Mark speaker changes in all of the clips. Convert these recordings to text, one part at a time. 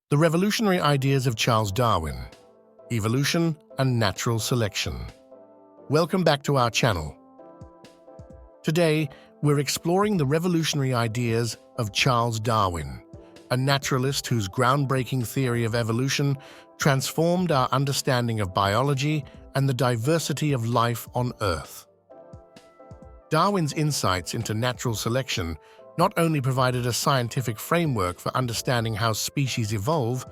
Speaker 1: The revolutionary ideas of Charles Darwin, evolution and natural selection. Welcome back to our channel. Today, we're exploring the revolutionary ideas of Charles Darwin, a naturalist whose groundbreaking theory of evolution transformed our understanding of biology and the diversity of life on Earth. Darwin's insights into natural selection not only provided a scientific framework for understanding how species evolve,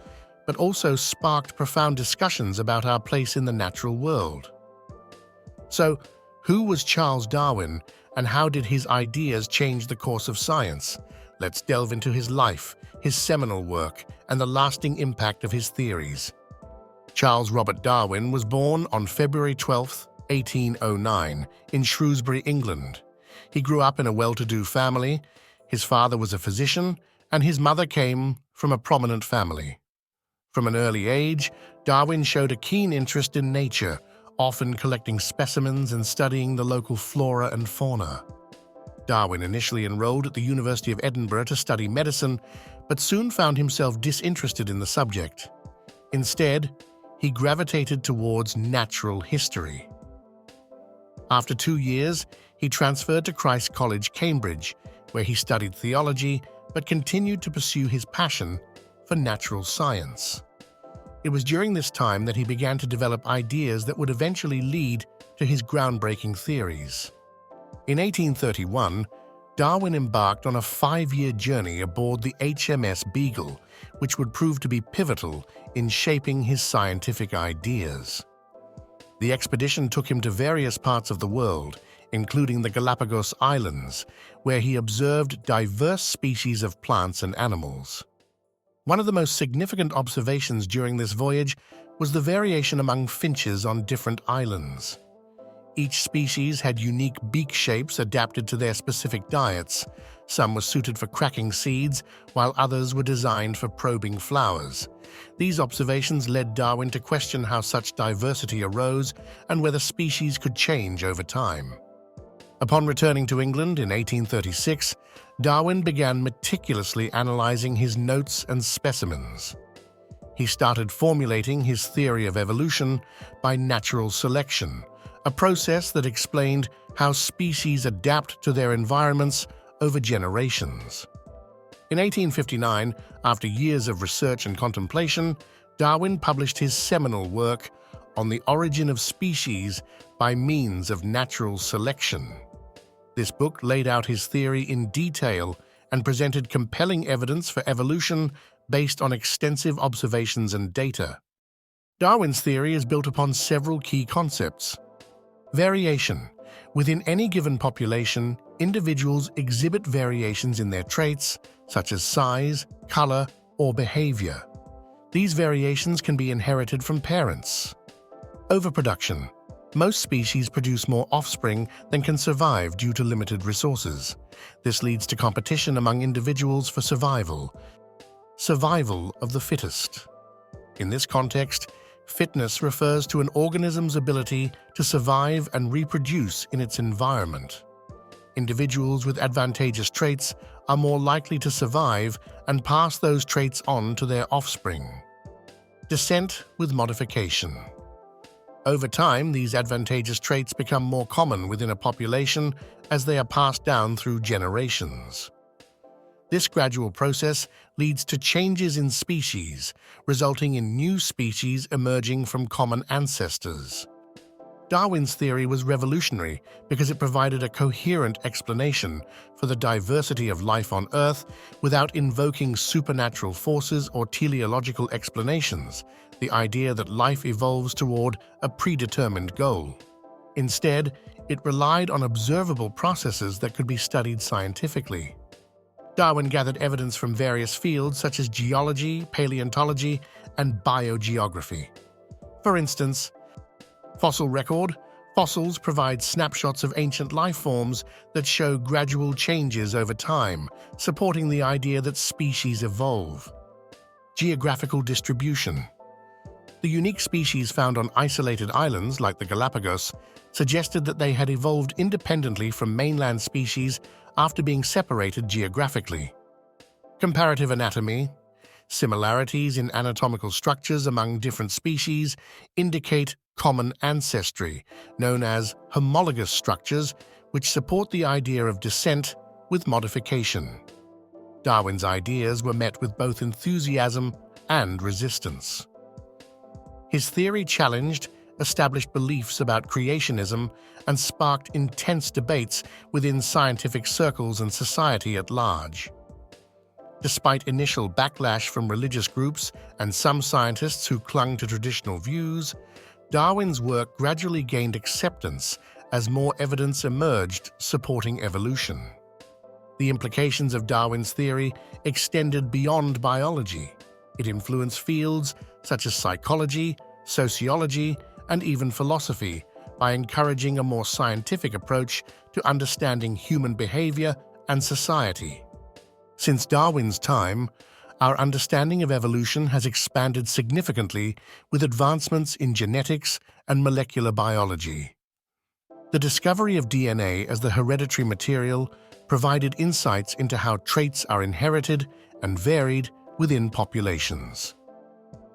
Speaker 1: but also sparked profound discussions about our place in the natural world. So, who was Charles Darwin, and how did his ideas change the course of science? Let's delve into his life, his seminal work, and the lasting impact of his theories. Charles Robert Darwin was born on February 12, 1809, in Shrewsbury, England. He grew up in a well-to-do family. His father was a physician, and his mother came from a prominent family. From an early age, Darwin showed a keen interest in nature, often collecting specimens and studying the local flora and fauna. Darwin initially enrolled at the University of Edinburgh to study medicine, but soon found himself disinterested in the subject. Instead, he gravitated towards natural history. After 2 years, he transferred to Christ's College, Cambridge, where he studied theology but continued to pursue his passion for natural science. It was during this time that he began to develop ideas that would eventually lead to his groundbreaking theories. In 1831, Darwin embarked on a 5-year journey aboard the HMS Beagle, which would prove to be pivotal in shaping his scientific ideas. The expedition took him to various parts of the world, including the Galapagos Islands, where he observed diverse species of plants and animals. One of the most significant observations during this voyage was the variation among finches on different islands. Each species had unique beak shapes adapted to their specific diets. Some were suited for cracking seeds, while others were designed for probing flowers. These observations led Darwin to question how such diversity arose and whether species could change over time. Upon returning to England in 1836, Darwin began meticulously analyzing his notes and specimens. He started formulating his theory of evolution by natural selection, a process that explained how species adapt to their environments over generations. In 1859, after years of research and contemplation, Darwin published his seminal work on the origin of species by means of natural selection. This book laid out his theory in detail and presented compelling evidence for evolution based on extensive observations and data. Darwin's theory is built upon several key concepts. Variation. Within any given population, individuals exhibit variations in their traits, such as size, color, or behavior. These variations can be inherited from parents. Overproduction. Most species produce more offspring than can survive due to limited resources. This leads to competition among individuals for survival. Survival of the fittest. In this context, fitness refers to an organism's ability to survive and reproduce in its environment. Individuals with advantageous traits are more likely to survive and pass those traits on to their offspring. Descent with modification. Over time, these advantageous traits become more common within a population as they are passed down through generations. This gradual process leads to changes in species, resulting in new species emerging from common ancestors. Darwin's theory was revolutionary because it provided a coherent explanation for the diversity of life on Earth without invoking supernatural forces or teleological explanations, the idea that life evolves toward a predetermined goal. Instead, it relied on observable processes that could be studied scientifically. Darwin gathered evidence from various fields such as geology, paleontology, and biogeography. For instance, fossil record. Fossils provide snapshots of ancient life forms that show gradual changes over time, supporting the idea that species evolve. Geographical distribution. The unique species found on isolated islands like the Galapagos suggested that they had evolved independently from mainland species after being separated geographically. Comparative anatomy. Similarities in anatomical structures among different species indicate common ancestry, known as homologous structures, which support the idea of descent with modification. Darwin's ideas were met with both enthusiasm and resistance. His theory challenged established beliefs about creationism and sparked intense debates within scientific circles and society at large. Despite initial backlash from religious groups and some scientists who clung to traditional views, Darwin's work gradually gained acceptance as more evidence emerged supporting evolution. The implications of Darwin's theory extended beyond biology. It influenced fields such as psychology, sociology, and even philosophy by encouraging a more scientific approach to understanding human behavior and society. Since Darwin's time, our understanding of evolution has expanded significantly with advancements in genetics and molecular biology. The discovery of DNA as the hereditary material provided insights into how traits are inherited and varied within populations.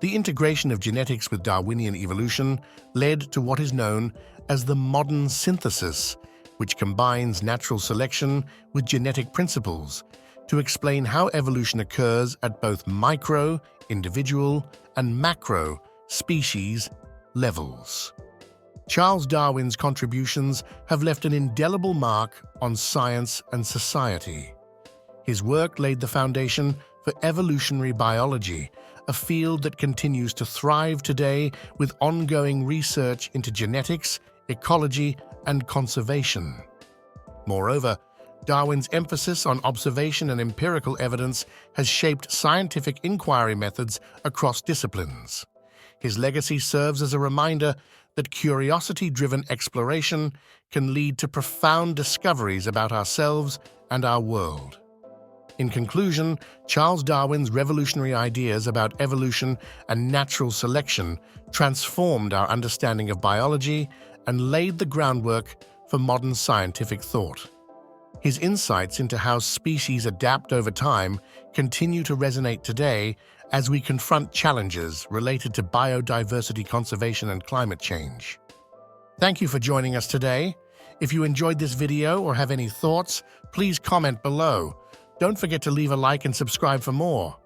Speaker 1: The integration of genetics with Darwinian evolution led to what is known as the modern synthesis, which combines natural selection with genetic principles to explain how evolution occurs at both micro, individual, and macro, species levels. Charles Darwin's contributions have left an indelible mark on science and society. His work laid the foundation for evolutionary biology, a field that continues to thrive today with ongoing research into genetics, ecology, and conservation. Moreover, Darwin's emphasis on observation and empirical evidence has shaped scientific inquiry methods across disciplines. His legacy serves as a reminder that curiosity-driven exploration can lead to profound discoveries about ourselves and our world. In conclusion, Charles Darwin's revolutionary ideas about evolution and natural selection transformed our understanding of biology and laid the groundwork for modern scientific thought. His insights into how species adapt over time continue to resonate today as we confront challenges related to biodiversity conservation and climate change. Thank you for joining us today. If you enjoyed this video or have any thoughts, please comment below. Don't forget to leave a like and subscribe for more.